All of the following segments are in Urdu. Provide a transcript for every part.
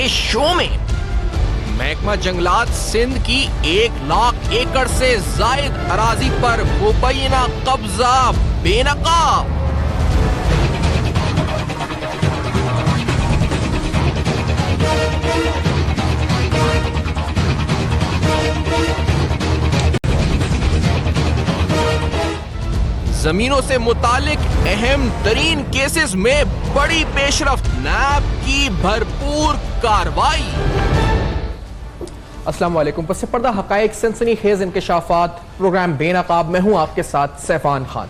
کے شو میں محکمہ جنگلات سندھ کی 1,00,000 ایکڑ سے زائد اراضی پر مبینہ قبضہ بے نقاب۔ زمینوں سے متعلق اہم ترین کیسز میں بڑی پیش رفت، نیب کی بھرپور کارروائی۔ السلام علیکم۔ پس پردہ حقائق سنسنی خیز انکشافات، پروگرام بے نقاب میں ہوں آپ کے ساتھ سیفان خان۔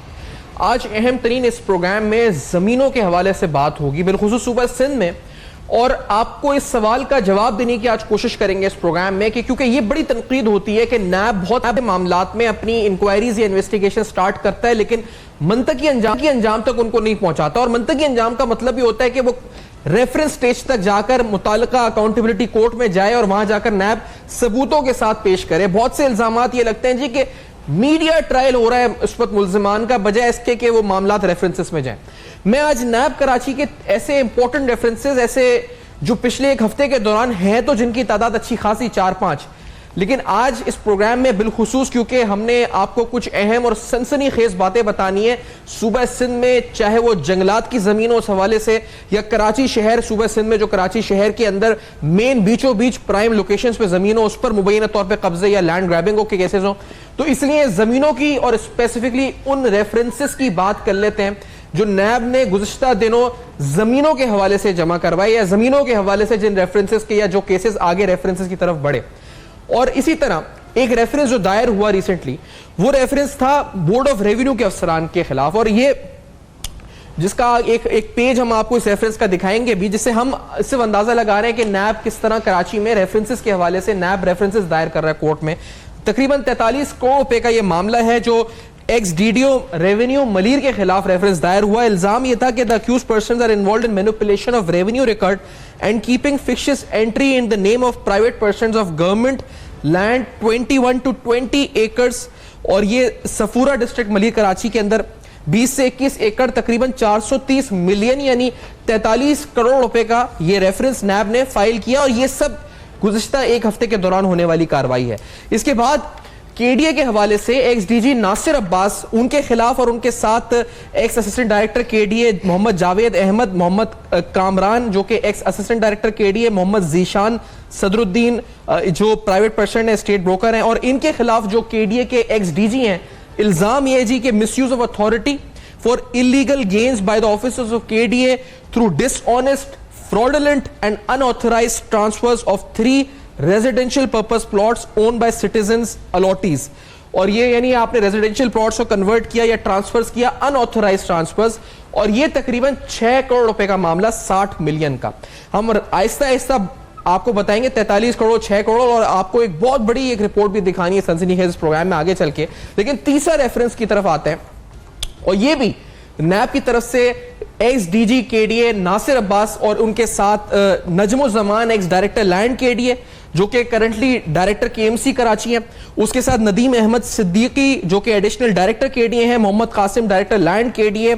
آج اہم ترین اس پروگرام میں زمینوں کے حوالے سے بات ہوگی، بالخصوص صوبہ سندھ میں، اور آپ کو اس سوال کا جواب دینے کی آج کوشش کریں گے اس پروگرام میں کہ کیونکہ یہ بڑی تنقید ہوتی ہے کہ نیب بہت معاملات میں اپنی انکوائریز یا انویسٹیگیشن سٹارٹ کرتا ہے لیکن منطقی انجام تک ان کو نہیں پہنچاتا، اور منطقی انجام کا مطلب یہ ہوتا ہے کہ وہ ریفرنس سٹیج تک جا کر متعلقہ اکاؤنٹیبلٹی کورٹ میں جائے اور وہاں جا کر نیب ثبوتوں کے ساتھ پیش کرے۔ بہت سے الزامات یہ لگتے ہیں جی کہ میڈیا ٹرائل ہو رہا ہے اس وقت ملزمان کا، بجائے اس کے کہ وہ معاملات ریفرنسز میں جائیں۔ میں آج نیب کراچی کے ایسے امپورٹنٹ ریفرنسز، ایسے جو پچھلے ایک ہفتے کے دوران ہیں تو جن کی تعداد اچھی خاصی 4-5، لیکن آج اس پروگرام میں بالخصوص کیونکہ ہم نے آپ کو کچھ اہم اور سنسنی خیز باتیں بتانی ہیں صوبہ سندھ میں، چاہے وہ جنگلات کی زمینوں اس حوالے سے یا کراچی شہر، صوبہ سندھ میں جو کراچی شہر کے اندر مین بیچوں بیچ پرائم لوکیشنز پہ زمینوں اس پر مبینہ طور پہ قبضے یا لینڈ گریبنگوں کے کیسز ہوں، تو اس لیے زمینوں کی اور اسپیسیفکلی ان ریفرنسز کی بات کر لیتے ہیں جو نیب نے گزشتہ دنوں زمینوں کے حوالے سے جمع کروائے یا زمینوں کے حوالے سے جن ریفرنسز کے یا جو کیسز آگے ریفرنسز کی طرف بڑھے۔ اور اسی طرح ایک ریفرنس جو دائر ہوا ریسنٹلی، وہ ریفرنس تھا بورڈ آف ریونیو کے افسران کے خلاف، اور یہ جس کا ایک پیج ہم آپ کو اس ریفرنس کا دکھائیں گے بھی، جس سے ہم صرف اندازہ لگا رہے ہیں کہ نیب کس طرح کراچی میں ریفرنسز کے حوالے سے نیب ریفرنسز دائر کر رہا ہے کورٹ میں۔ تقریباً 43 کروڑ روپے کا یہ معاملہ ہے جو x D D O revenue Malir کے خلاف ریفرنس دائر ہوا۔ الزام یہ تھا کہ the accused persons are involved in manipulation of revenue record and keeping fictitious entry in the name of private persons of government land 21 to 20 acres، اور یہ سفورہ ڈسٹرکٹ ملیر کراچی کے اندر 20 سے 21 ایکڑ تقریباً 430 ملین یعنی 43 کروڑ روپے کا یہ ریفرنس نیب نے فائل کیا، اور یہ سب گزشتہ ایک ہفتے کے دوران ہونے والی کاروائی ہے۔ اس کے بعد کے ڈی اے کے حوالے سے ایکس ڈی جی ناصر عباس، ان کے خلاف اور ان کے ساتھ ایکس اسسٹنٹ ڈائریکٹر کے ڈی اے محمد جاوید احمد، محمد کامران جو کہ ایکس اسسٹنٹ ڈائریکٹر کے ڈی اے، محمد ذیشان صدر الدین جو پرائیویٹ پرسن ہے، اسٹیٹ بروکر ہیں، اور ان کے خلاف جو کے ڈی اے کے ایکس ڈی جی ہیں، الزام یہ جی کہ misuse of authority for illegal gains by the officers of KDA through dishonest, fraudulent and unauthorized transfers of 3 residential purpose plots owned by citizens allottees، اور یہ یعنی آپ نے ریزیڈینشیل پلاٹس کو کنورٹ کیا یا ٹرانسفرز کیا انآتھورائزڈ ٹرانسفرز، اور یہ تقریباً 6 کروڑ روپے کا معاملہ 60 ملین کا۔ ہم آہستہ آہستہ آپ کو بتائیں گے 43 کروڑ 6 کروڑ، اور آپ کو ایک بہت بڑی ایک رپورٹ بھی دکھانی ہے سنسنی خیز پروگرام میں آگے چل کے، لیکن تیسرا ریفرنس کی طرف آتے ہیں، اور یہ بھی نیب کی طرف سے ایکس ڈی جی کے ڈی اے ناصر عباس اور ان کے ساتھ نجم الزمان ایکس ڈائریکٹر لینڈ کے ڈی اے جو کہ کرنٹلی ڈائریکٹر کے ایم سی کراچی ہیں، اس کے ساتھ ندیم احمد صدیقی جو کہ ایڈیشنل ڈائریکٹر کے ڈی اے ہیں، محمد قاسم ڈائریکٹر لینڈ کے ڈی اے،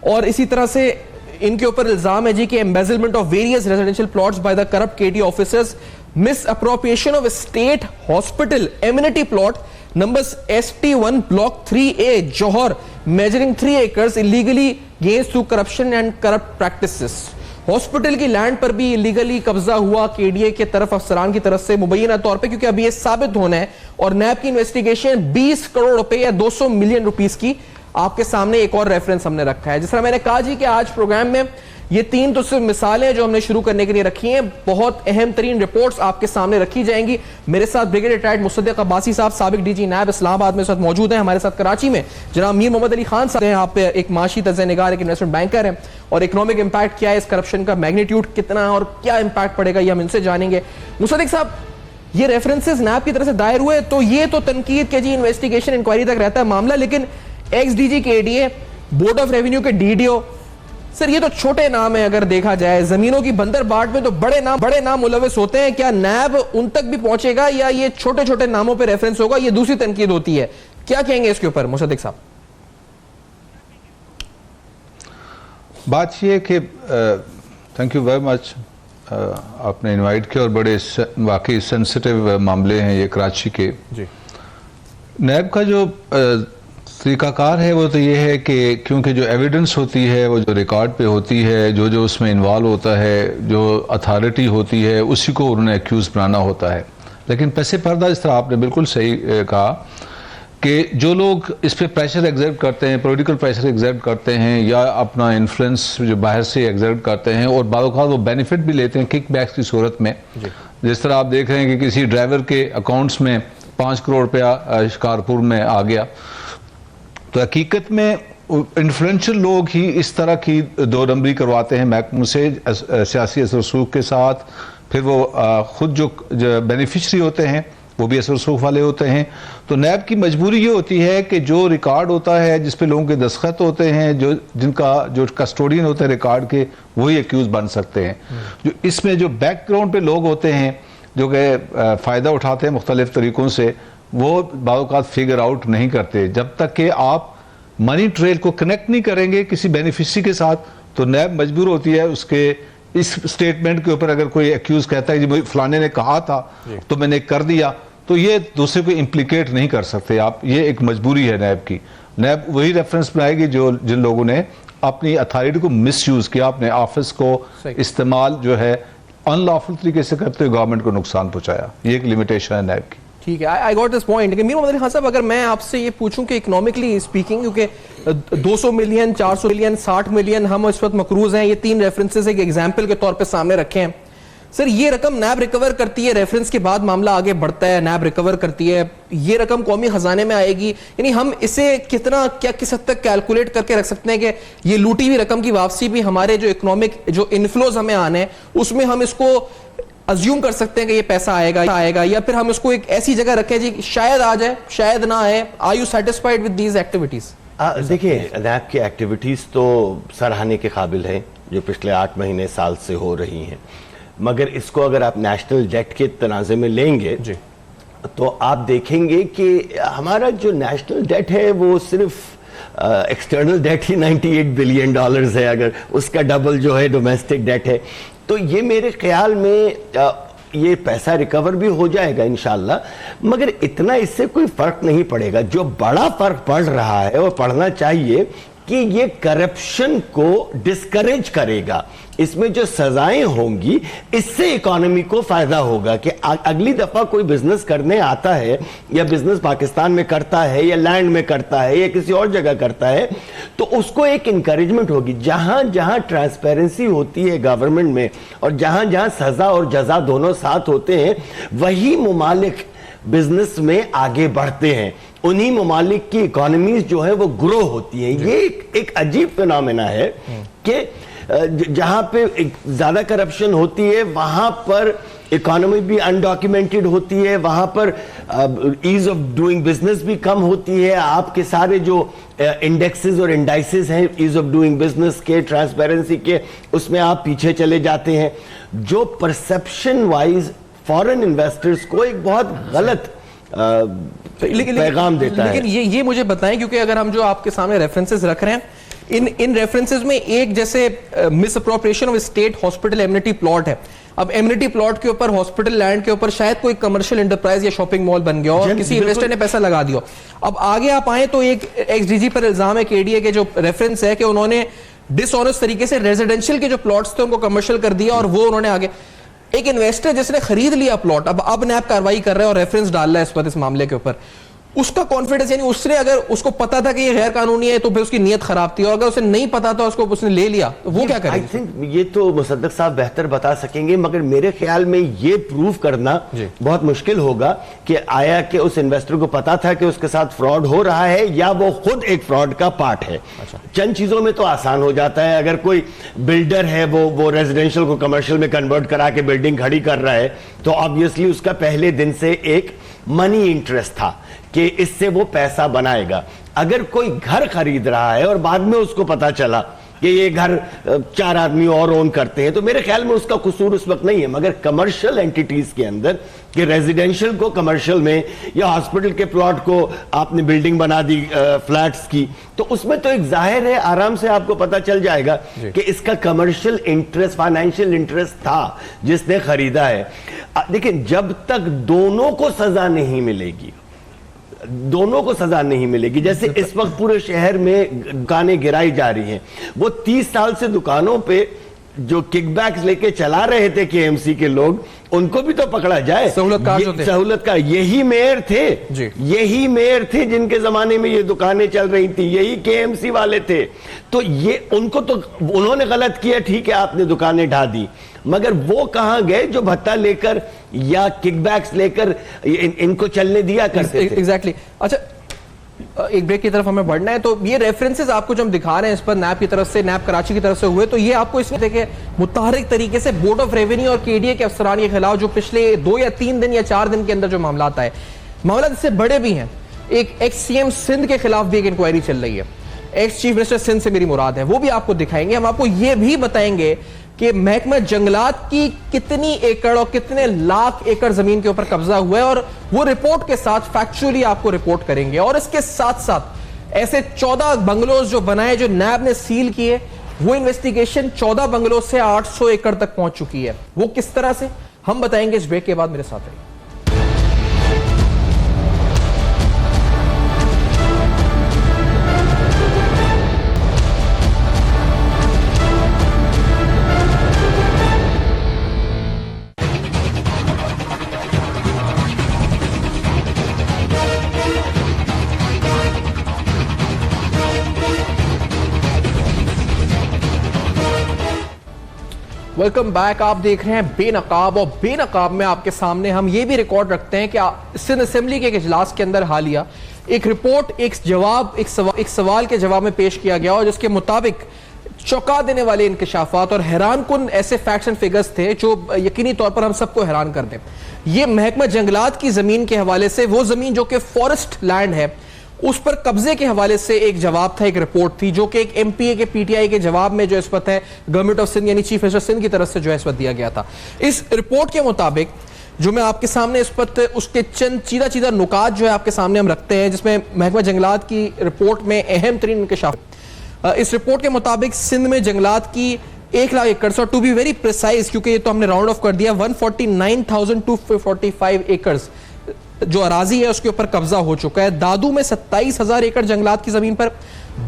اور اسی طرح سے ان کے اوپر الزام ہے جی کہ embezzlement of various residential plots by the corrupt KD officers, misappropriation of a state hospital amenity plot numbers ST1 block 3A Johor measuring 3 acres illegally gains through corruption and corrupt practices۔ Hospital کی لینڈ پر بھی لیگلی قبضہ ہوا کے ڈی اے کے طرف افسران کی طرف سے مبینہ طور پہ، کیونکہ ابھی یہ ثابت ہونا ہے، اور نیب کی انویسٹیگیشن 20 کروڑ روپے یا 200 ملین روپیز کی آپ کے سامنے ایک اور ریفرنس ہم نے رکھا ہے۔ جس طرح میں نے کہا جی کہ آج پروگرام میں یہ 3 تو صرف مثالیں جو ہم نے شروع کرنے کے لیے رکھی ہیں، بہت اہم ترین رپورٹس آپ کے سامنے رکھی جائیں گی۔ میرے ساتھ بریگیڈیئر ریٹائرڈ مصدق عباسی صاحب سابق ڈی جی نیب اسلام آباد میں ساتھ موجود ہیں، ہمارے ساتھ کراچی میں جناب میر محمد علی خان صاحب ہیں، آپ پہ ایک معاشی تجزیہ نگار، ایک انویسٹمنٹ بینکر ہیں، اور اکنامک امپیکٹ کیا ہے اس کرپشن کا، میگنیٹیوڈ کتنا اور کیا امپیکٹ پڑے گا، یہ ہم ان سے جانیں گے۔ مصدق صاحب، یہ ریفرنسز نیب کی طرف سے دائر ہوئے تو یہ تو تنقید کے جی انویسٹیگیشن انکوائری تک رہتا ہے معاملہ، لیکن ایکس ڈی جی کے D A, board of revenue کے ڈی ڈی او، سر یہ تو چھوٹے نام ہیں اگر دیکھا جائے، زمینوں کی بندر باٹ میں تو بڑے نام ملوث ہوتے ہیں، کیا نیب ان تک بھی پہنچے گا یا یہ چھوٹے چھوٹے ناموں پہ ریفرنس ہوگا؟ یہ دوسری تنقید ہوتی ہے، کیا کہیں گے اس کے اوپر مصدق صاحب؟ بات یہ ہے کہ تھینک یو ویری مچ آپ نے انوائٹ کیا اور بڑے واقعی سینسٹیو معاملے ہیں یہ کراچی کے. جی نیب کا جو طریقہ کار ہے وہ تو یہ ہے کہ کیونکہ جو ایویڈنس ہوتی ہے وہ جو ریکارڈ پہ ہوتی ہے جو اس میں انوالو ہوتا ہے جو اتھارٹی ہوتی ہے اسی کو انہوں نے ایکیوز بنانا ہوتا ہے. لیکن پس پردہ اس طرح آپ نے بالکل صحیح کہا کہ جو لوگ اس پہ پریشر ایگزرٹ کرتے ہیں, پولیٹیکل پریشر ایگزرٹ کرتے ہیں یا اپنا انفلوئنس جو باہر سے ایگزرٹ کرتے ہیں اور بعض اوقات وہ بینیفٹ بھی لیتے ہیں کک بیکس کی صورت میں, جس طرح آپ دیکھ رہے ہیں کہ کسی ڈرائیور کے اکاؤنٹس میں 5 کروڑ روپیہ شکارپور میں آ گیا, تو حقیقت میں انفلوئنشل لوگ ہی اس طرح کی 2 نمبری کرواتے ہیں محکموں سے سیاسی اثر رسوخ کے ساتھ. پھر وہ خود جو بینیفیشری ہوتے ہیں وہ بھی اثر رسوخ والے ہوتے ہیں. تو نیب کی مجبوری یہ ہوتی ہے کہ جو ریکارڈ ہوتا ہے جس پہ لوگوں کے دستخط ہوتے ہیں, جن کا جو کسٹوڈین ہوتے ہیں ریکارڈ کے, وہی ایکیوز بن سکتے ہیں. جو اس میں جو بیک گراؤنڈ پہ لوگ ہوتے ہیں جو کہ فائدہ اٹھاتے ہیں مختلف طریقوں سے, وہ بعض اوقات فگر آؤٹ نہیں کرتے. جب تک کہ آپ منی ٹریل کو کنیکٹ نہیں کریں گے کسی بینیفیشری کے ساتھ, تو نیب مجبور ہوتی ہے اس کے اس سٹیٹمنٹ کے اوپر اگر کوئی ایکیوز کہتا ہے جی فلانے نے کہا تھا تو میں نے کر دیا, تو یہ دوسرے کو امپلیکیٹ نہیں کر سکتے آپ. یہ ایک مجبوری ہے نیب کی. نیب وہی ریفرنس بنائے گی جن لوگوں نے اپنی اتھارٹی کو مس یوز کیا, اپنے آفس کو استعمال جو ہے ان لافل طریقے سے کرتے ہوئے گورنمنٹ کو نقصان پہنچایا. یہ ایک لمیٹیشن ہے نیب کی. ٹھیک ہے, آئی گاٹ دس پوائنٹ. لیکن میر محمد خان صاحب, اگر میں آپ سے یہ پوچھوں کہ اکنامکلی اسپیکنگ, کیونکہ 200 ملین 400 ملین 60 ملین ہم اس وقت مقروض ہیں, یہ 3 ریفرنسز ایک ایگزامپل کے طور پہ سامنے رکھے ہیں. سر یہ رقم نیب ریکور کرتی ہے, ریفرنس کے بعد معاملہ آگے بڑھتا ہے, نیب ریکور کرتی ہے, یہ رقم قومی خزانے میں آئے گی. یعنی ہم اسے کتنا کس حد تک کیلکولیٹ کر کے رکھ سکتے ہیں کہ یہ لوٹی ہوئی رقم کی واپسی بھی ہمارے جو اکنامک جو انفلوز ہمیں آنے ہیں اس میں ہم اس کو ازیوم کر سکتے ہیں کہ یہ پیسہ آئے گا, یا پھر ہم اس کو ایک ایسی جگہ رکھیں جی شاید آ جائے شاید نہ آئے. Are you satisfied with these activities? دیکھیں, نیب کی ایکٹیویٹیز تو سراہنے کے قابل ہیں جو پچھلے 8 مہینے سال سے ہو رہی ہیں, مگر اس کو اگر آپ نیشنل ڈیٹ کے تنازع میں لیں گے تو آپ دیکھیں گے کہ ہمارا جو نیشنل ڈیٹ ہے وہ صرف ایکسٹرنل ڈیٹ ہی $98 بلین ہے, اگر اس کا ڈبل جو ہے ڈومیسٹک ڈیٹ ہے. تو یہ میرے خیال میں یہ پیسہ ریکور بھی ہو جائے گا انشاءاللہ, مگر اتنا اس سے کوئی فرق نہیں پڑے گا. جو بڑا فرق پڑ رہا ہے اور پڑنا چاہیے کہ یہ کرپشن کو ڈسکریج کرے گا. اس میں جو سزائیں ہوں گی اس سے اکانومی کو فائدہ ہوگا کہ اگلی دفعہ کوئی بزنس کرنے آتا ہے یا بزنس پاکستان میں کرتا ہے یا لینڈ میں کرتا ہے یا کسی اور جگہ کرتا ہے تو اس کو ایک انکریجمنٹ ہوگی. جہاں جہاں ٹرانسپیرنسی ہوتی ہے گورنمنٹ میں اور جہاں جہاں سزا اور جزا دونوں ساتھ ہوتے ہیں وہی ممالک بزنس میں آگے بڑھتے ہیں, انہی ممالک کی اکانومیز جو ہے وہ گرو ہوتی ہیں. یہ ایک عجیب فینومینا ہے کہ جہاں پہ زیادہ کرپشن ہوتی ہے وہاں پر اکانومی بھی انڈاکیومنٹڈ ہوتی ہے, وہاں پر ایز آف ڈوئنگ بزنس بھی کم ہوتی ہے. آپ کے سارے جو انڈیکسز اور انڈائسز ہیں ایز آف ڈوئنگ بزنس کے, ٹرانسپیرنسی کے, اس میں آپ پیچھے چلے جاتے ہیں, جو پرسپشن وائز فورن انویسٹرز کو ایک بہت غلط پیغام دیتا ہے. لیکن یہ مجھے بتائیں, کیونکہ اگر ہم جو آپ کے سامنے ریفرنسز رکھ رہے ہیں ان ریفرنسز میں ایک جیسے misappropriation of state hospital amenity plot ہے. اب ایمنیٹی پلاٹ کے اوپر ہاسپٹل لینڈ کے اوپر شاید کوئی کمرشل انٹرپرائز یا شاپنگ مال بن گیا اور کسی انویسٹر نے پیسہ لگا دیا. اب آگے آپ آئیں تو ایک ایکس ڈی جی پر الزام ہے کہ ADA کے جو ریفرنس ہے کہ انہوں نے ڈس آنیسٹ طریقے سے ریزیڈنشل کے جو پلاٹس تھے ان کو کمرشل کر دیا اور وہ انہوں نے آگے ایک انویسٹر جس نے خرید لیا پلاٹ اب نیب کاروائی کر رہا ہے اور ریفرنس ڈال رہا ہے اس وقت اس معاملے کے اوپر, اس کا کانفیڈنس, یعنی اس نے اگر اس کو پتا تھا کہ یہ غیر قانونی ہے تو پھر اس کی نیت خراب تھی, اور اگر اسے نہیں پتا تھا اس نے لے لیا تو وہ کیا کرے گا؟ یہ تو مصدق صاحب بہتر بتا سکیں گے, مگر میرے خیال میں یہ پروف کرنا بہت مشکل ہوگا کہ آیا کہ اس انویسٹر کو پتا تھا کہ اس کے ساتھ فراڈ ہو رہا ہے یا وہ خود ایک فراڈ کا پارٹ ہے. چند چیزوں میں تو آسان ہو جاتا ہے, اگر کوئی بلڈر ہے وہ ریزیڈنشل کو کمرشل میں کنورٹ کرا کے بلڈنگ کھڑی کر رہا ہے تو آبویسلی اس کا پہلے دن سے ایک منی انٹرسٹ تھا کہ اس سے وہ پیسہ بنائے گا. اگر کوئی گھر خرید رہا ہے اور بعد میں اس کو پتا چلا کہ یہ گھر 4 آدمی اور اون کرتے ہیں. تو میرے خیال میں اس کا قصور اس وقت نہیں ہے, مگر کمرشل اینٹیٹیز کے اندر کہ ریزیڈینشل کو کمرشل میں یا ہاسپٹل کے پلاٹ کو آپ نے بلڈنگ بنا دی فلیٹس کی, تو اس میں تو ایک ظاہر ہے آرام سے آپ کو پتا چل جائے گا کہ اس کا کمرشل انٹرسٹ, فائنینشیل انٹرسٹ تھا جس نے خریدا ہے. لیکن جب تک دونوں کو سزا نہیں ملے گی, دونوں کو سزا نہیں ملے گی, جیسے اس وقت پورے شہر میں دکانیں گرائی جا رہی ہیں, وہ 30 سال سے دکانوں پہ جو کک بیکس لے کے چلا رہے تھے کے ایم سی کے لوگ, ان کو بھی تو پکڑا جائے. سہولت کا یہی میئر تھے, یہی میئر تھے جن کے زمانے میں یہ دکانیں چل رہی تھی, یہی کے ایم سی والے تھے. تو یہ ان کو تو انہوں نے غلط کیا, ٹھیک ہے آپ نے دکانیں ڈھا دی, مگر وہ کہاں گئے جو بھتہ لے کر یا کک بیکس لے کر ان کو چلنے دیا کرتے تھے. ایگزیکٹلی. اچھا ایک بریک کی طرف ہمیں بڑھنا ہے, تو یہ ریفرنسز آپ کو جو ہم دکھا رہے ہیں اس پر نیب کی طرف سے, نیب کراچی کی طرف سے ہوئے, تو یہ آپ کو اس میں دیکھیں متحرک طریقے سے بورڈ آف ریونیو اور کے ڈی اے کے افسران کے خلاف جو پچھلے 2 یا 3 دن یا 4 دن کے اندر جو معاملات آئے, معاملات اس سے بڑے بھی ہیں. ایک ایکس سی ایم سندھ کے خلاف بھی ایک انکوائری چل رہی ہے, ایکس چیف منسٹر سندھ سے میری مراد ہے, وہ بھی آپ کو دکھائیں گے. ہم آپ کو یہ بھی بتائیں گے کہ محکمہ جنگلات کی کتنی ایکڑ اور کتنے لاکھ ایکڑ زمین کے اوپر قبضہ ہوا ہے, اور وہ رپورٹ کے ساتھ فیکچولی آپ کو رپورٹ کریں گے. اور اس کے ساتھ ساتھ ایسے 14 بنگلوز جو بنائے جو نیب نے سیل کیے, وہ انویسٹیگیشن 14 بنگلوز سے 800 ایکڑ تک پہنچ چکی ہے. وہ کس طرح سے, ہم بتائیں گے اس بریک کے بعد. میرے ساتھ رہیے. Welcome back. آپ دیکھ رہے ہیں بے نقاب, اور بے نقاب میں آپ کے سامنے ہم یہ بھی ریکارڈ رکھتے ہیں کہ سندھ اسمبلی کے ایک اجلاس کے اندر حالیہ ایک رپورٹ, ایک سوال کے جواب میں پیش کیا گیا, اور جس کے مطابق چونکا دینے والے انکشافات اور حیران کن ایسے فیکٹس اینڈ فگرز تھے جو یقینی طور پر ہم سب کو حیران کر دیں. یہ محکمہ جنگلات کی زمین کے حوالے سے, وہ زمین جو کہ فارسٹ لینڈ ہے, اس پر قبضے کے حوالے سے ایک جواب تھا, ایک رپورٹ تھی جو کہ ایک ایم پی اے کے پی ٹی آئی کے جواب میں جو اس وقت ہے گورنمنٹ آف سندھ یعنی چیف منسٹر سندھ کی طرف سے جو ہے اس وقت دیا گیا تھا. اس رپورٹ کے مطابق جو میں آپ کے سامنے اس وقت اس کے چند چیدہ نکات جو ہے آپ کے سامنے ہم رکھتے ہیں, جس میں محکمہ جنگلات کی رپورٹ میں اہم ترین انکشاف. اس رپورٹ کے مطابق سندھ میں جنگلات کی 1 لاکھ ایکڑ, اور ٹو بی ویری پریسائز کیونکہ یہ تو ہم نے راؤنڈ آف کر دیا, 149,245 ایکڑز جو اراضی ہے اس کے اوپر قبضہ ہو چکا ہے. دادو میں 27,000 ایکڑ جنگلات کی زمین پر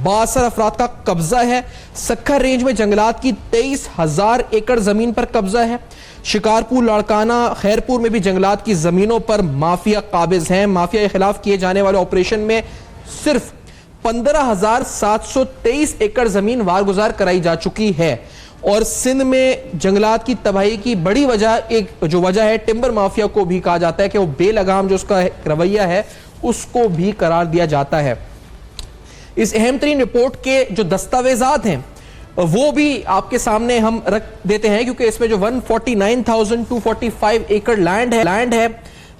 62 افراد کا قبضہ ہے. سکھر رینج میں جنگلات کی 23,000 ایکڑ زمین پر قبضہ ہے. شکارپور, لاڑکانہ, خیرپور میں بھی جنگلات کی زمینوں پر مافیا قابض ہیں. مافیا کے خلاف کیے جانے والے آپریشن میں صرف 15,723 ایکڑ زمین وارگزار کرائی جا چکی ہے. اور سندھ میں جنگلات کی تباہی کی بڑی وجہ, ایک جو وجہ ہے ٹمبر مافیا کو بھی کہا جاتا ہے کہ وہ بے لگام جو اس کا رویہ ہے اس کو بھی قرار دیا جاتا ہے. اس اہم ترین رپورٹ کے جو دستاویزات ہیں وہ بھی آپ کے سامنے ہم رکھ دیتے ہیں, کیونکہ اس میں جو 149,245 ایکڑ لینڈ ہے,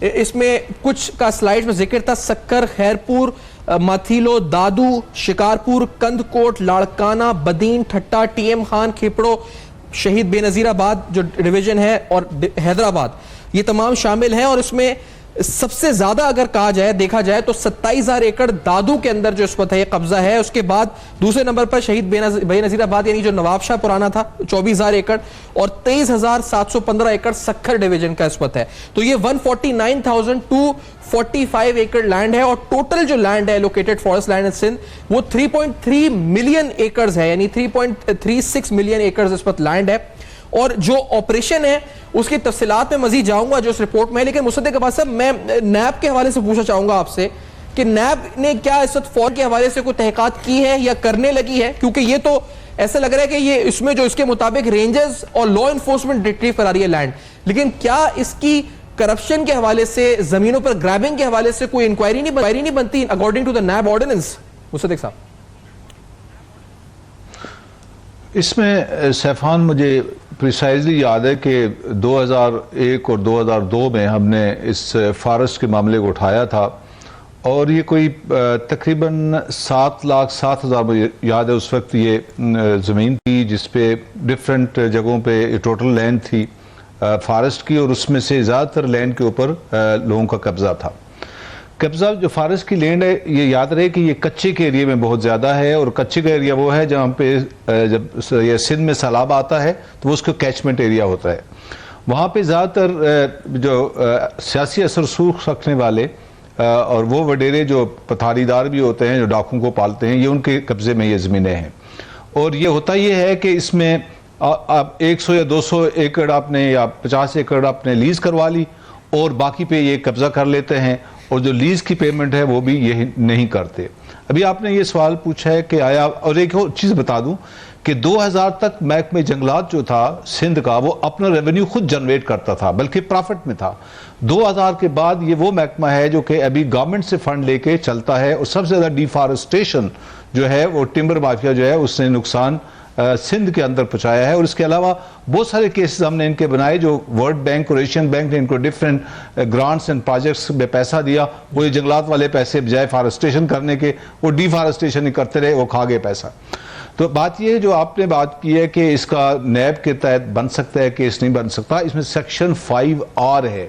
اس میں کچھ کا سلائیڈ میں ذکر تھا. سکر, خیرپور, ماتھیلو, دادو, شکارپور, کند کوٹ, لاڑکانہ, بدین, ٹھٹا, ٹی ایم خان, کھپڑو, شہید بے نظیر آباد جو ڈویژن ہے, اور حیدرآباد, یہ تمام شامل ہیں. اور اس میں سب سے زیادہ اگر کہا جائے, دیکھا جائے تو 27,000 ایکڑ دادو کے اندر جو اس وقت ہے یہ قبضہ ہے. اس کے بعد دوسرے نمبر پر شہید بے نظیر آباد یعنی جو نواب شاہ پرانا تھا 24,000 ایکڑ, اور 23,715 ایکڑ سکھر ڈویژن کا اس وقت ہے. تو یہ 149,245 ایکڑ لینڈ ہے, اور ٹوٹل جو لینڈ ہے لوکیٹڈ فارسٹ لینڈ ان سندھ وہ 3.3 ملین ایکڑز ہے, یعنی 3.36 ملین ایکڑز اس وقت لینڈ ہے. اور جو آپریشن ہے اس کی تفصیلات میں مزید جاؤں گا جو اس رپورٹ میں ہے, لیکن مصدق عباس صاحب میں نیب کے حوالے سے پوچھنا چاہوں گا آپ سے کہ نیب نے کیا اس وقت فوج کے حوالے سے کوئی تحقیقات کی ہے یا کرنے لگی ہے, کیونکہ یہ تو ایسا لگ رہا ہے کہ یہ اس میں جو اس کے مطابق رینجرز اور لا انفورسمنٹ ریٹریو کرا رہی ہے لینڈ, لیکن کیا اس کی کرپشن کے حوالے سے, زمینوں پر گریبنگ کے حوالے سے کوئی انکوائری نہیں بنتی according to the NAB ordinance? Musadiq صاحب. اس میں سیفان مجھے پریسائزلی یاد ہے کہ 2001 اور 2002 میں ہم نے اس فارسٹ کے معاملے کو اٹھایا تھا, اور یہ کوئی تقریباً 7,07,000 مجھے یاد ہے اس وقت یہ زمین تھی جس پہ ڈفرینٹ جگہوں پہ ٹوٹل لینڈ تھی فارسٹ کی، اور اس میں سے زیادہ تر لینڈ کے اوپر لوگوں کا قبضہ تھا. قبضہ جو فارسٹ کی لینڈ ہے یہ یاد رہے کہ یہ کچے کے ایریا میں بہت زیادہ ہے، اور کچے کا ایریا وہ ہے جہاں پہ جب یہ سندھ میں سیلاب آتا ہے تو وہ اس کا کیچمنٹ ایریا ہوتا ہے. وہاں پہ زیادہ تر جو سیاسی اثر رسوخ رکھنے والے اور وہ وڈیرے جو پتھاری دار بھی ہوتے ہیں جو ڈاکوں کو پالتے ہیں، یہ ان کے قبضے میں یہ زمینیں ہیں. اور یہ ہوتا یہ ہے کہ اس میں آپ 100 یا 200 ایکڑ آپ نے یا 50 ایکڑ آپ نے لیز کروا لی اور باقی پہ یہ قبضہ کر لیتے ہیں، اور جو لیز کی پیمنٹ ہے وہ بھی یہ نہیں کرتے. ابھی آپ نے یہ سوال پوچھا ہے کہ آیا، اور ایک اور چیز بتا دوں کہ 2000 تک محکمہ جنگلات جو تھا سندھ کا وہ اپنا ریونیو خود جنریٹ کرتا تھا، بلکہ پرافٹ میں تھا. 2000 کے بعد یہ وہ محکمہ ہے جو کہ ابھی گورنمنٹ سے فنڈ لے کے چلتا ہے، اور سب سے زیادہ ڈیفارسٹیشن جو ہے وہ ٹمبر مافیا جو ہے اس نے نقصان سندھ کے اندر پہنچایا ہے. اور اس کے علاوہ بہت سارے کیسز ہم نے ان کے بنائے جو ورلڈ بینک اور ایشین بینک نے ان کو ڈفرینٹ گرانٹس اینڈ پروجیکٹس میں پیسہ دیا، وہ یہ جنگلات والے پیسے بجائے فارسٹیشن کرنے کے وہ ڈیفارسٹیشن ہی کرتے رہے، وہ کھا گئے پیسہ. تو بات یہ ہے جو آپ نے بات کی ہے کہ اس کا نیب کے تحت بن سکتا ہے کیس نہیں بن سکتا، اس میں سیکشن 5R ہے.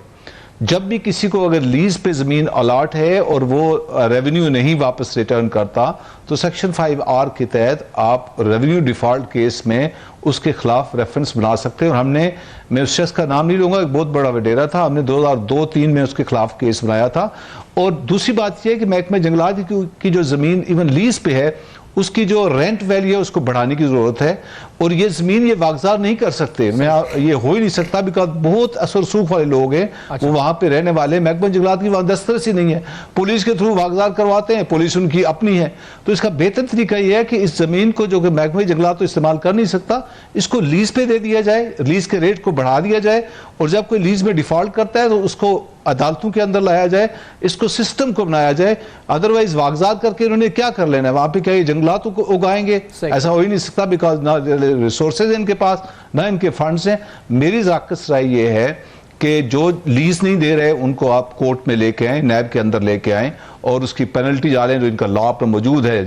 جب بھی کسی کو اگر لیز پہ زمین الاٹ ہے اور وہ ریونیو نہیں واپس ریٹرن کرتا تو سیکشن 5R کے تحت آپ ریونیو ڈیفالٹ کیس میں اس کے خلاف ریفرنس بنا سکتے ہیں. اور ہم نے، میں اس شخص کا نام نہیں لوں گا، ایک بہت بڑا وڈیرا تھا، ہم نے 2002-03 میں اس کے خلاف کیس بنایا تھا. اور دوسری بات یہ ہے کہ محکمہ جنگلات کی جو زمین ایون لیز پہ ہے اس کی جو رینٹ ویلیو ہے اس کو بڑھانے کی ضرورت ہے. اور یہ زمین یہ واگزار نہیں کر سکتے، یہ ہو ہی نہیں سکتا، بیکاز بہت اثر سوکھ والے لوگ ہیں وہ وہاں پہ رہنے والے. محکمہ جنگلات کی وہاں دسترسی نہیں ہے، پولیس کے تھرو واگزار کرواتے ہیں، پولیس ان کی اپنی ہے. تو اس کا بہتر طریقہ یہ ہے کہ اس زمین کو جو کہ محکمہ جنگلات تو استعمال کر نہیں سکتا، اس کو لیز پہ دے دیا جائے، لیز کے ریٹ کو بڑھا دیا جائے، اور جب کوئی لیز میں ڈیفالٹ کرتا ہے تو اس کو عدالتوں کے اندر لایا جائے، اس کو سسٹم کو بنایا جائے. ادروائز واگزار کر کے انہوں نے کیا کر لینا ہے، وہاں پہ کیا یہ جنگلات کو اگائیں گے؟ ایسا ہو ہی نہیں سکتا، بیکاز نہ ریسورسز ان کے پاس نہ ان کے فنڈز ہیں. میری ذاکر رائے یہ ہے کہ جو لیز نہیں دے رہے ان کو آپ کورٹ میں لے کے آئیں، نیب کے اندر لے کے آئیں، اور اس کی پینلٹی ڈالیں جو ان کا لا پر موجود ہے.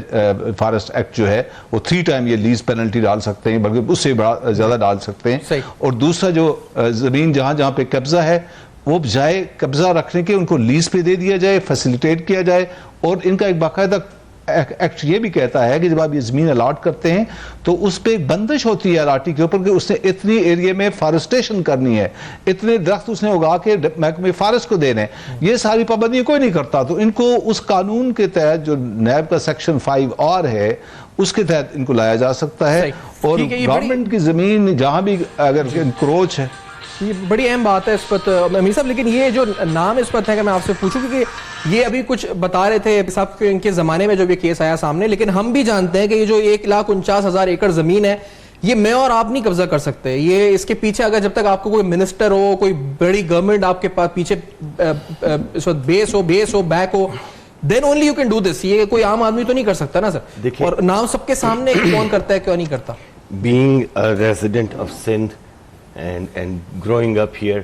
فارسٹ ایکٹ جو ہے وہ 3 ٹائم یہ لیز پینلٹی ڈال سکتے ہیں، بلکہ اس سے زیادہ ڈال سکتے ہیں. اور دوسرا جو زمین جہاں جہاں پہ قبضہ ہے وہ بجائے قبضہ رکھنے کے ان کو لیز پہ دے دیا جائے، فیسیلیٹیٹ کیا جائے. اور ان کا ایک باقاعدہ ایکٹ یہ بھی کہتا ہے کہ جب آپ یہ زمین الاٹ کرتے ہیں تو اس پہ ایک بندش ہوتی ہے الاٹی کے اوپر کہ اس نے اتنی ایریا میں فارسٹیشن کرنی ہے، اتنے درخت اس نے اگا کے محکمہ فارسٹ کو دینے. یہ ساری پابندی کوئی نہیں کرتا، تو ان کو اس قانون کے تحت جو نیب کا سیکشن 5R ہے اس کے تحت ان کو لایا جا سکتا ہے. اور گورنمنٹ کی زمین جہاں بھی اگر انکروچ ہے، یہ بڑی اہم بات ہے اس پر امیر صاحب. لیکن یہ جو نام اس پر ہے کہ میں آپ سے پوچھوں کیونکہ یہ ابھی کچھ بتا رہے تھے صاحب کہ ان کے زمانے میں جب یہ کیس آیا سامنے، لیکن ہم بھی جانتے ہیں کہ یہ جو 1,49,000 ایکڑ زمین ہے یہ میں اور آپ نہیں قبضہ کر سکتے. یہ اس کے پیچھے اگر جب تک آپ کو کوئی منسٹر ہو، کوئی بڑی گورنمنٹ آپ کے پاس پیچھے اس وقت بیس ہو بیک ہو، then only you can do this. یہ کوئی عام آدمی تو نہیں کر سکتا نا سر. اور نام سب کے سامنے کون کرتا ہے کیوں نہیں کرتا. Being a resident of Sindh and growing up here,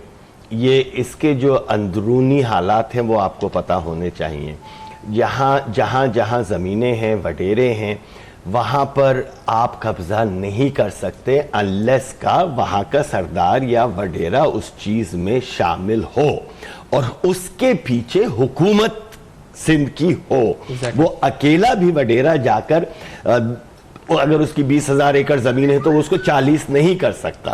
یہ اس کے جو اندرونی حالات ہیں وہ آپ کو پتہ ہونے چاہیے. جہاں زمینیں ہیں، وڈیرے ہیں، وہاں پر آپ قبضہ نہیں کر سکتے unless کا وہاں کا سردار یا وڈیرا اس چیز میں شامل ہو اور اس کے پیچھے حکومت سندھ کی ہو. وہ اکیلا بھی وڈیرا جا کر اگر اس کی 20,000 ایکڑ زمین ہے تو وہ اس کو 40 نہیں کر سکتا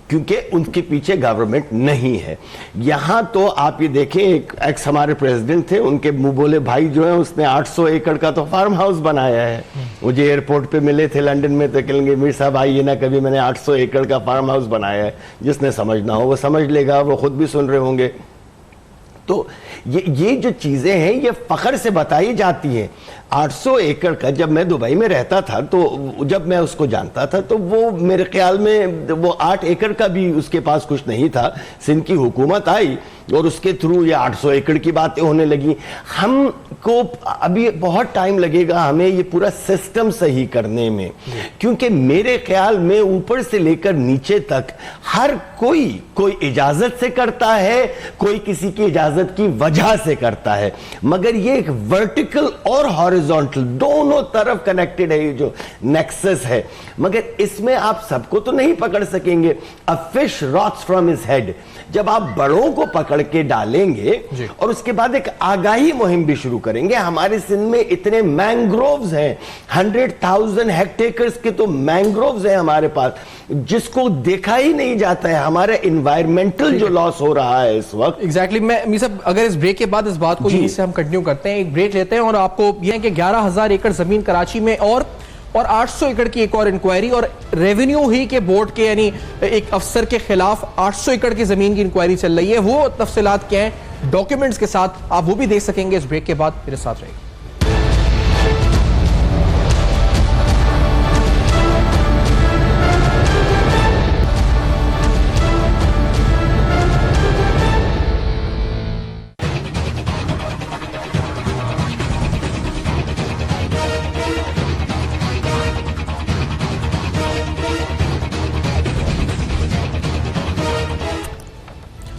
کیونکہ ان کے پیچھے گورنمنٹ نہیں ہے. یہاں تو آپ یہ دیکھیں، ایک ایکس ہمارے پریزیڈنٹ تھے، ان کے منہ بولے بھائی جو ہیں اس نے 800 ایکڑ کا تو فارم ہاؤس بنایا ہے. مجھے ایئرپورٹ پہ ملے تھے لنڈن میں تو کہیں گے میر صاحب آئیے نا کبھی، میں نے 800 ایکڑ کا فارم ہاؤس بنایا ہے. جس نے سمجھنا ہو وہ سمجھ لے گا، وہ خود بھی سن رہے ہوں گے. تو یہ جو چیزیں ہیں یہ فخر سے بتائی جاتی ہیں. 800 ایکڑ کا، جب میں دبئی میں رہتا تھا تو جب میں اس کو جانتا تھا تو وہ میرے خیال میں وہ 8 ایکڑ کا بھی اس کے پاس کچھ نہیں تھا. سندھ کی حکومت آئی اور اس کے تھرو یہ 800 ایکڑ کی باتیں ہونے لگی. ہم کو ابھی بہت ٹائم لگے گا ہمیں یہ پورا سسٹم صحیح کرنے میں, کیونکہ میرے خیال میں اوپر سے لے کر نیچے تک ہر کوئی اجازت سے کرتا ہے, کوئی کسی کی اجازت کی وجہ سے کرتا ہے, مگر یہ ایک ورٹیکل اور ہاریزونٹل دونوں طرف کنیکٹڈ ہے, یہ جو نیکسس ہے, مگر اس میں آپ سب کو تو نہیں پکڑ سکیں گے. A fish rots from his head. جب آپ بڑوں کو پکڑ کے ڈالیں گے اور اس کے بعد ایک آگاہی مہم بھی شروع کریں گے. ہمارے سندھ میں اتنے مینگرووز ہیں, 100,000 ہیکٹیکرز کے تو مینگرووز ہیں ہمارے پاس, جس کو دیکھا ہی نہیں جاتا ہے. ہمارا انوائرمنٹل جو لاس ہو رہا ہے اس وقت. ایگزیکٹلی. میں صاحب اگر اس بریک کے بعد اس بات کو یہیں سے ہم کنٹینیو کرتے ہیں, ایک بریک لیتے ہیں, اور آپ کو یہ ہے کہ 11,000 ایکڑ زمین کراچی میں اور 800 ایکڑ کی ایک اور انکوائری, اور ریونیو ہی کے بورڈ کے یعنی ایک افسر کے خلاف 800 ایکڑ کی زمین کی انکوائری چل رہی ہے. وہ تفصیلات کیا ہیں ڈاکیومنٹس کے ساتھ, آپ وہ بھی دیکھ سکیں گے اس بریک کے بعد. میرے ساتھ رہے گا.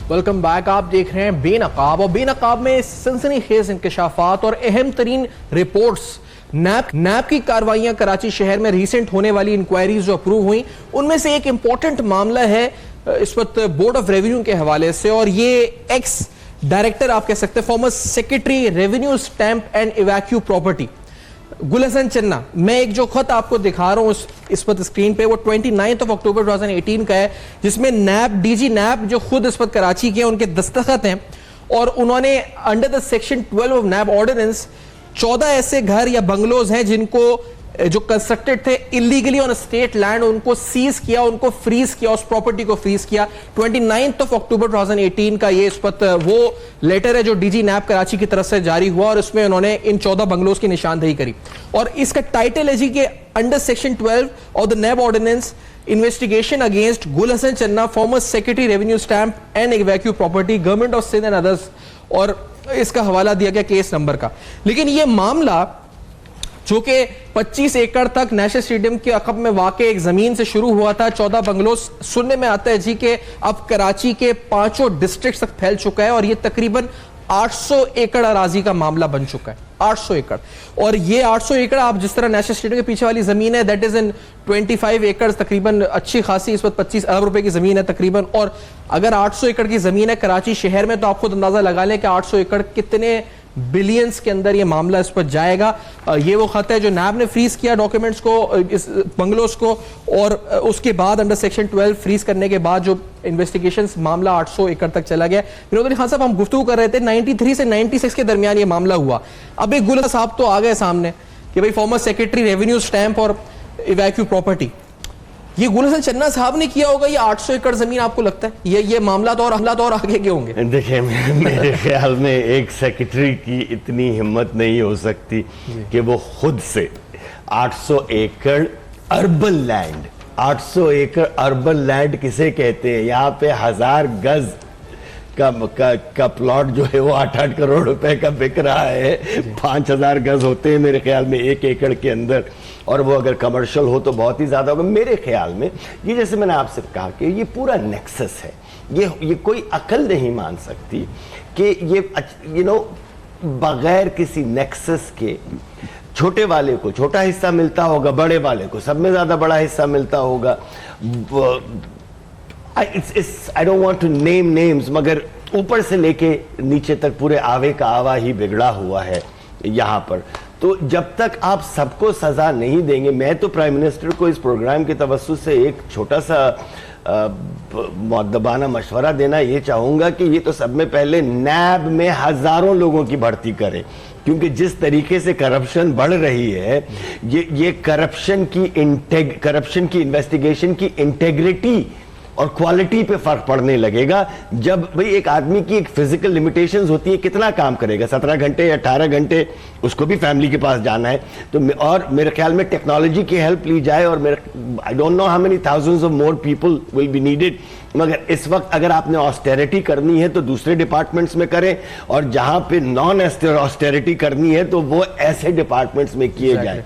Welcome back. آپ دیکھ رہے ہیں بے نقاب, اور بے نقاب میں سنسنی خیز انکشافات اور اہم ترین رپورٹس. نیب کی کارروائیاں کراچی شہر میں ریسنٹ ہونے والی انکوائریز جو اپروو ہوئیں, ان میں سے ایک امپورٹنٹ معاملہ ہے اس وقت بورڈ آف ریونیو کے حوالے سے, اور یہ ایکس ڈائریکٹر آپ کہہ سکتے ہیں, former secretary revenue stamp and evacuee property, Gul Hasan Channa. میں ایک جو خط آپ کو دکھا رہا ہوں اس وقت اسکرین پہ, وہ 29 اکتوبر 2018 کا ہے, جس میں نیب ڈی جی نیب جو خود اس وقت کراچی کے ان کے دستخط ہیں, اور انہوں نے under the section 12 of NAB ordinance 14 ایسے گھر یا بنگلوز ہیں جن کو جو کنسٹرکٹڈ تھے اللیگلی آن اسٹیٹ لینڈ, ان کو سیز کیا, ان کو فریز کیا, اس پراپرٹی کو فریز کیا. 29 اکتوبر 2018 کا یہ اس وقت وہ لیٹر ہے جو ڈی جی نیب کراچی کی طرف سے جاری ہوا, اور اس میں انہوں نے ان 14 بنگلوز کی نشاندہی کری, اور اس کا ٹائٹل ہے جی کہ under section 12 of the NAB ordinance investigation against Gul Hasan Channa, former secretary revenue stamp and evacuee property, government of Sindh and others, اور اس کا حوالہ دیا گیا کیس نمبر کا. لیکن یہ معاملہ جو کہ 25 ایکڑ تک نیشنل اسٹیڈیم کے عقب میں واقع ایک زمین سے شروع ہوا تھا, 14 بنگلوز, سننے میں آتا ہے جی کہ اب کراچی کے 5 ڈسٹرکٹس تک پھیل چکا ہے, اور یہ تقریباً 800 ایکڑ اراضی کا معاملہ بن چکا ہے. 800 ایکڑ, اور یہ 800 ایکڑ آپ جس طرح نیشنل اسٹیڈیم کے پیچھے والی زمین ہے, دیٹ از ان 25 ایکڑ, تقریباً اچھی خاصی اس وقت 25 ارب روپے کی زمین ہے تقریباً. اور اگر 800 ایکڑ کی زمین ہے کراچی شہر میں, تو آپ خود اندازہ لگا لیں کہ 800 ایکڑ کتنے بلینز کے اندر یہ معاملہ اس پر جائے گا. یہ وہ خط ہے جو نیب نے فریز کیا ڈاکیومنٹس کو, اس بنگلوز کو, اور اس کے بعد انڈر سیکشن 12 فریز کرنے کے بعد جو انویسٹیگیشنز معاملہ 800 ایکڑ تک چلا گیا. ونود علی خان صاحب, ہم گفتگو کر رہے تھے 93 سے 96 کے درمیان یہ معاملہ ہوا. اب ایک گل صاحب تو آ گئے سامنے کہ بھئی فارمر سیکرٹری ریونیو اسٹیمپ اور ایویکیو پراپرٹی, یہ گل حسن چنا صاحب نے کیا ہوگا. یہ 800 ایکڑ زمین آپ کو لگتا ہے یہ معاملات اور حملات اور آگے کے ہوں گے؟ دیکھیں, میرے خیال میں ایک سیکرٹری کی اتنی ہمت نہیں ہو سکتی کہ وہ خود سے 800 ایکڑ اربن لینڈ, 800 ایکڑ اربن لینڈ کسے کہتے ہیں؟ یہاں پہ 1000 گز کا پلاٹ جو ہے وہ 8-8 کروڑ روپے کا بک رہا ہے. 5000 گز ہوتے ہیں میرے خیال میں 1 ایکڑ کے اندر, اور وہ اگر کمرشل ہو تو بہت ہی زیادہ ہوگا. میرے خیال میں یہ, جیسے میں نے آپ سے کہا کہ یہ پورا نیکسس ہے, یہ کوئی عقل نہیں مان سکتی کہ یہ بغیر کسی نیکسس کے چھوٹے والے کو چھوٹا حصہ ملتا ہوگا, بڑے والے کو سب میں زیادہ بڑا حصہ ملتا ہوگا. I don't want to name names, مگر اوپر سے لے کے نیچے تک پورے آوے کا آوا ہی بگڑا ہوا ہے یہاں پر. تو جب تک آپ سب کو سزا نہیں دیں گے, میں تو پرائم منسٹر کو اس پروگرام کے توسط سے ایک چھوٹا سا مؤدبانہ مشورہ دینا یہ چاہوں گا کہ یہ تو سب میں پہلے نیب میں ہزاروں لوگوں کی بھرتی کریں, کیونکہ جس طریقے سے کرپشن بڑھ رہی ہے, یہ کرپشن کی انویسٹیگیشن کی انٹیگریٹی اور کوالٹی پہ فرق پڑنے لگے گا. جب بھئی ایک آدمی کی ایک فزیکل لیمیٹیشنز ہوتی ہے, کتنا کام کرے گا, 17 گھنٹے یا 18 گھنٹے, اس کو بھی فیملی کے پاس جانا ہے. تو اور میرے خیال میں ٹیکنالوجی کی ہیلپ لی جائے, اور I don't know how many thousands of more people will be needed مگر اس وقت اگر آپ نے آسٹیریٹی کرنی ہے تو دوسرے ڈپارٹمنٹس میں کریں, اور جہاں پہ نان آسٹیریٹی کرنی ہے تو وہ ایسے ڈپارٹمنٹس میں کیے جائیں.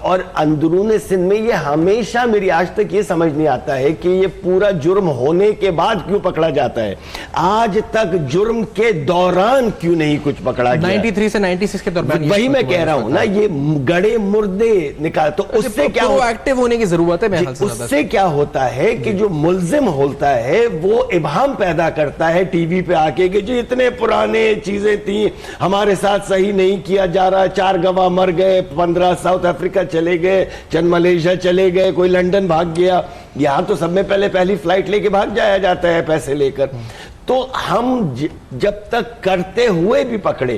اور اندرون سندھ میں یہ ہمیشہ میری آج تک یہ سمجھ نہیں آتا ہے کہ یہ پورا جرم ہونے کے بعد کیوں پکڑا جاتا ہے, آج تک جرم کے دوران کیوں نہیں کچھ پکڑا گیا. 93 سے 96 کے دوران وہی میں کہہ رہا ہوں نا, یہ گڑے مردے نکال, تو اس سے کیا ایکٹیو ہونے کی ضرورت ہے. اس سے کیا ہوتا ہے کہ جو ملزم ہوتا ہے وہ ابہام پیدا کرتا ہے ٹی وی پہ آ کے کہ جو اتنے پرانے چیزیں تھیں ہمارے ساتھ صحیح نہیں کیا جا رہا, 4 گواہ مر گئے, 15 ساؤتھ افریقہ چلے گئے, چند ملیشیا چلے گئے, کوئی لنڈن بھاگ گیا. یہاں تو سب میں پہلی فلائٹ لے کے بھاگ جایا جاتا ہے پیسے لے کر. تو ہم جب تک کرتے ہوئے بھی پکڑے,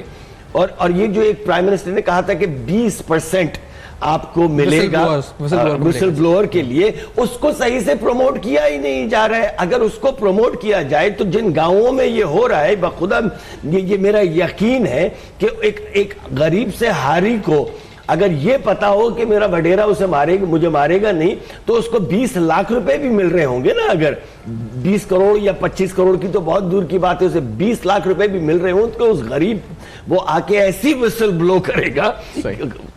اور یہ جو ایک پرائم منسٹر نے کہا تھا کہ 20% آپ کو ملے گا وسل بلوور کے لیے, اس کو صحیح سے پروموٹ کیا ہی نہیں جا رہا ہے. اگر اس کو پروموٹ کیا جائے تو جن گاؤں میں یہ ہو رہا ہے, بخدا یہ میرا یقین ہے کہ ایک غریب سے ہاری کو اگر یہ پتا ہو کہ میرا وڈیرا اسے مجھے مارے گا نہیں, تو اس کو 20 لاکھ روپے بھی مل رہے ہوں گے نا. اگر 20 کروڑ یا 25 کروڑ کی تو بہت دور کی بات ہے, اسے 20 لاکھ روپے بھی مل رہے ہوں تو اس غریب وہ آ کے ایسی وسل بلو کرے گا.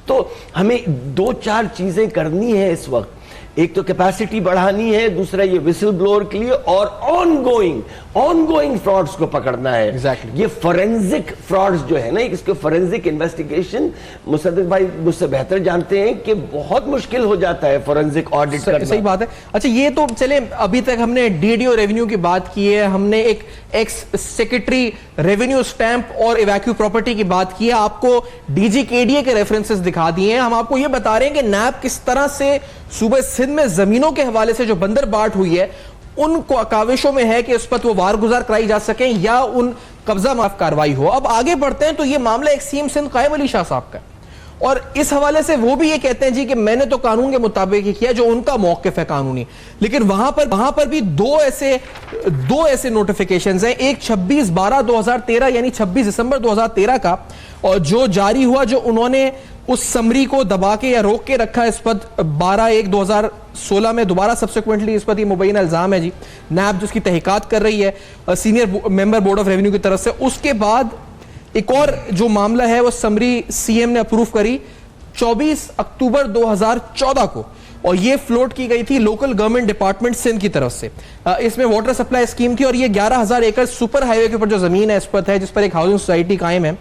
تو ہمیں 2-4 چیزیں کرنی ہے اس وقت. ایک تو کیپیسٹی بڑھانی ہے, دوسرا یہ وسل بلور کے لیے, اور آن گوئنگ فراڈز کو پکڑنا ہے. یہ فورینزک فراڈز جو ہے نا, اس کے فورینزک انویسٹیگیشن مصدق بھائی مجھ سے بہتر جانتے ہیں کہ بہت مشکل ہو جاتا ہے فورینزک آڈٹ کرنا. صحیح بات ہے. اچھا یہ تو چلیں, ابھی تک ہم نے ڈی ڈی او ریونیو کی بات کی ہے, ہم نے ایک ایکس سیکرٹری ریونیو سٹیمپ اور ایویکیو پراپرٹی کی بات کی ہے, آپ کو ڈی جی کے ڈی اے کے ریفرنسز دکھا دیے ہیں. ہم آپ کو یہ بتا رہے ہیں کہ نیب کس طرح سے صوبہ سندھ میں زمینوں کے حوالے سے جو بندر بانٹ ہوئی ہے ان کو کاوشوں میں ہے کہ اس پر وہ وارگزار کرائی جا سکیں یا ان قبضہ معاف کاروائی ہو. اب آگے بڑھتے ہیں تو یہ معاملہ ایک سی ایم سندھ قائم علی شاہ صاحب کا ہے, اور اس حوالے سے وہ بھی یہ کہتے ہیں جی کہ میں نے تو قانون کے مطابق ہی کیا جو ان کا موقف ہے قانونی, لیکن وہاں پر بھی دو ایسے نوٹیفیکیشنز ہیں. ایک 26/12/2013 یعنی 26 دسمبر 2013 کا, اور جو جاری ہوا, جو انہوں نے اس سمری کو دبا کے یا روک کے رکھا اس پر 12/1/2016 میں دوبارہ سبسیکوینٹلی اس پر یہ مبینہ الزام ہے جی, نیب جس کی تحقیقات کر رہی ہے senior member board of revenue کی طرف سے. اس کے بعد ایک اور جو معاملہ ہے وہ سمری سی ایم نے اپروف کری 24 اکتوبر 2014 کو, اور یہ فلوٹ کی گئی تھی لوکل گورنمنٹ ڈپارٹمنٹ سندھ کی طرف سے. اس میں واٹر سپلائی اسکیم تھی, اور یہ 11,000 ایکڑ سپر ہائی وے کے اوپر جو زمین ہے اس پر ہے, جس پر ایک ہاؤسنگ سوسائٹی قائم ہے.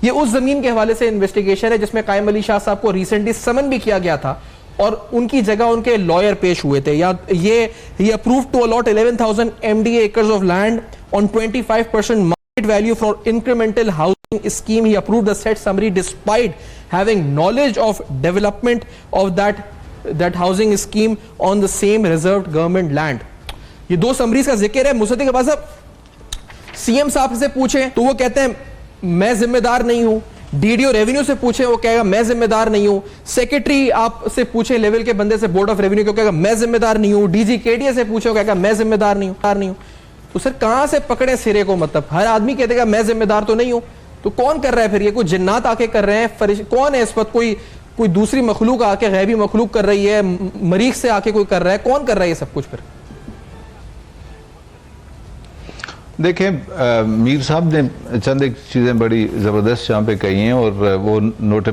یہ اس زمین کے حوالے سے انویسٹیگیشن ہے جس میں قائم علی شاہ صاحب کو ریسنٹلی سمن بھی کیا گیا تھا, اور ان کی جگہ ان کے لائر پیش ہوئے تھے. یہ approved to allot 11,000 MDA acres of land on 25% market value for incremental housing scheme. He approved the said summary despite having knowledge of development of that housing scheme on the same reserved government land. یہ دو سمریز کا ذکر ہے. مصدق عباس صاحب سی ایم صاحب سے پوچھیں تو وہ کہتے ہیں میں ذمہ دار نہیں ہوں, ڈی ڈی او ریونیو سے پوچھیں وہ کہے گا میں ذمہ دار نہیں ہوں, سیکرٹری آپ سے پوچھیں لیول کے بندے سے بورڈ آف ریونیو کو کہے گا میں ذمہ دار نہیں ہوں, ڈی جی کے ڈی اے سے پوچھیں وہ کہے گا میں ذمہ دار نہیں ہوں. تو سر کہاں سے پکڑے سرے کو, مطلب ہر آدمی کہتے گا میں ذمہ دار تو نہیں ہوں, تو کون کر رہا ہے پھر یہ؟ کوئی جنات آ کے کر رہے ہیں, کون ہے اس وقت؟ کوئی دوسری مخلوق آ کے, غیبی مخلوق کر رہی ہے, مریخ سے آ کے کوئی کر رہا ہے, کون کر رہا ہے یہ سب کچھ پھر؟ دیکھیں میر صاحب نے چند ایک چیزیں بڑی زبردست یہاں پہ کہی ہیں, اور وہ نوٹ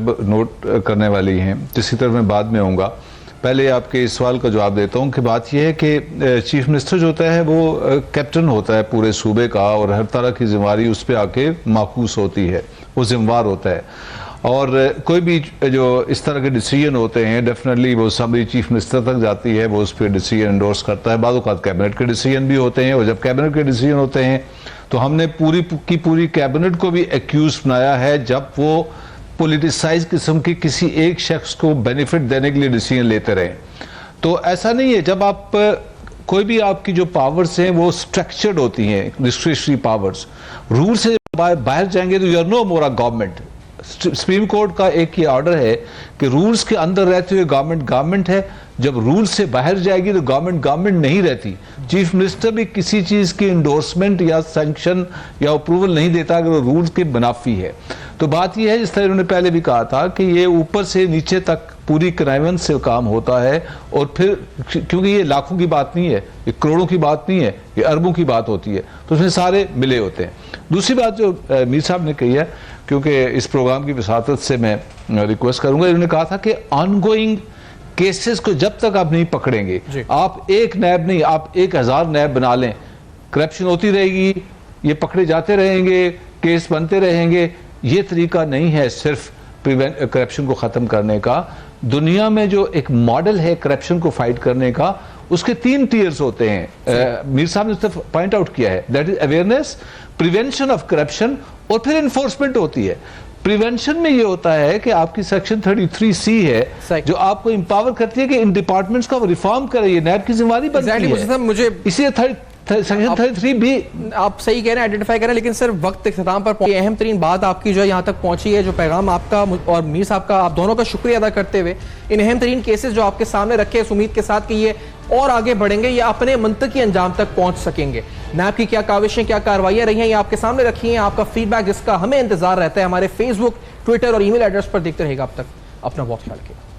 کرنے والی ہیں, جس کی طرف میں بعد میں آؤں گا. پہلے آپ کے اس سوال کا جواب دیتا ہوں کہ بات یہ ہے کہ چیف منسٹر جو ہوتا ہے وہ کیپٹن ہوتا ہے پورے صوبے کا, اور ہر طرح کی ذمہ داری اس پہ آ کے معکوس ہوتی ہے, وہ ذمہ وار ہوتا ہے. اور کوئی بھی جو اس طرح کے ڈیسیجن ہوتے ہیں ڈیفینیٹلی وہ سمری چیف منسٹر تک جاتی ہے, وہ اس پہ ڈیسیجن انڈورس کرتا ہے. بعض اوقات کیبنٹ کے ڈیسیجن بھی ہوتے ہیں, اور جب کیبنٹ کے ڈیسیجن ہوتے ہیں تو ہم نے پوری کیبنٹ کو بھی ایکیوز بنایا ہے جب وہ پولیٹیسائز قسم کی کسی ایک شخص کو بینیفٹ دینے کے لیے ڈیسیجن لیتے رہے. تو ایسا نہیں ہے, جب آپ کوئی بھی آپ کی جو پاورز ہیں وہ سٹرکچرڈ ہوتی ہیں, ڈسکریشنری پاورز, رول سے باہر جائیں گے تو you are no more a government. Supreme court کا ایک یہ آرڈر ہے کہ رولز کے اندر رہتے ہوئے گورنمنٹ ہے، جب رولز سے باہر جائے گی تو گورنمنٹ نہیں رہتی. چیف منسٹر بھی کسی چیز کی انڈورسمنٹ یا سینکشن یا اپروول نہیں دیتا اگر وہ رولز کے منافی ہے. تو بات یہ ہے، جس طرح انہوں نے پہلے بھی کہا تھا، کہ یہ اوپر سے نیچے تک پوری کنائیون سے کام ہوتا ہے، اور پھر کیونکہ یہ لاکھوں کی بات نہیں ہے، یہ کروڑوں کی بات نہیں ہے، یہ اربوں کی بات ہوتی ہے، تو اس میں سارے ملے ہوتے ہیں. دوسری بات جو میر صاحب نے کہی ہے، کیونکہ اس پروگرام کی وساطت سے میں ریکویسٹ کروں گا، انہوں نے کہا تھا کہ آن گوئنگ کیسز کو جب تک آپ نہیں پکڑیں گے، آپ ایک نیب نہیں، آپ 1000 نیب بنا لیں، کرپشن ہوتی رہے گی، یہ پکڑے جاتے رہیں گے، کیس بنتے رہیں گے. یہ طریقہ نہیں ہے صرف کرپشن کو ختم کرنے کا. دنیا میں جو ایک ماڈل ہے کرپشن کو فائٹ کرنے کا، اس کے 3 ٹیئرز ہوتے ہیں. میر صاحب نے اس سے پوائنٹ آؤٹ کیا ہے، that is awareness, prevention of corruption, اور پھر انفورسمنٹ ہوتی ہے. پریونشن میں یہ ہوتا ہے کہ آپ کی سیکشن 33C ہے جو آپ کو امپاور کرتی ہے کہ ان ڈپارٹمنٹس کا وہ ریفارم کرے. یہ نیب کی ذمہ داری بنتی ہے. مجھے اسی سیکشن 33 بھی آپ صحیح کہہ رہے ہیں، آئیڈینٹیفائی کر رہے ہیں، لیکن صرف وقت اختتام پر پہنچی. اہم ترین بات آپ کی جو یہاں تک پہنچی ہے، جو پیغام آپ کا اور میر صاحب کا، آپ دونوں کا شکریہ ادا کرتے ہوئے، ان اہم ترین کیسز جو آپ کے سامنے رکھے، اس امید کے ساتھ کہ یہ اور آگے بڑھیں گے، یہ اپنے منطقی انجام تک پہنچ سکیں گے. نیب کی کیا کاوشیں، کیا کارروائیاں رہی ہیں، یہ آپ کے سامنے رکھی ہیں. آپ کا فیڈ بیک جس کا ہمیں انتظار رہتا ہے، ہمارے فیس بک، ٹویٹر اور ای میل ایڈریس پر دیکھتے رہے گا. اب تک اپنا بہت خیال رکھیے.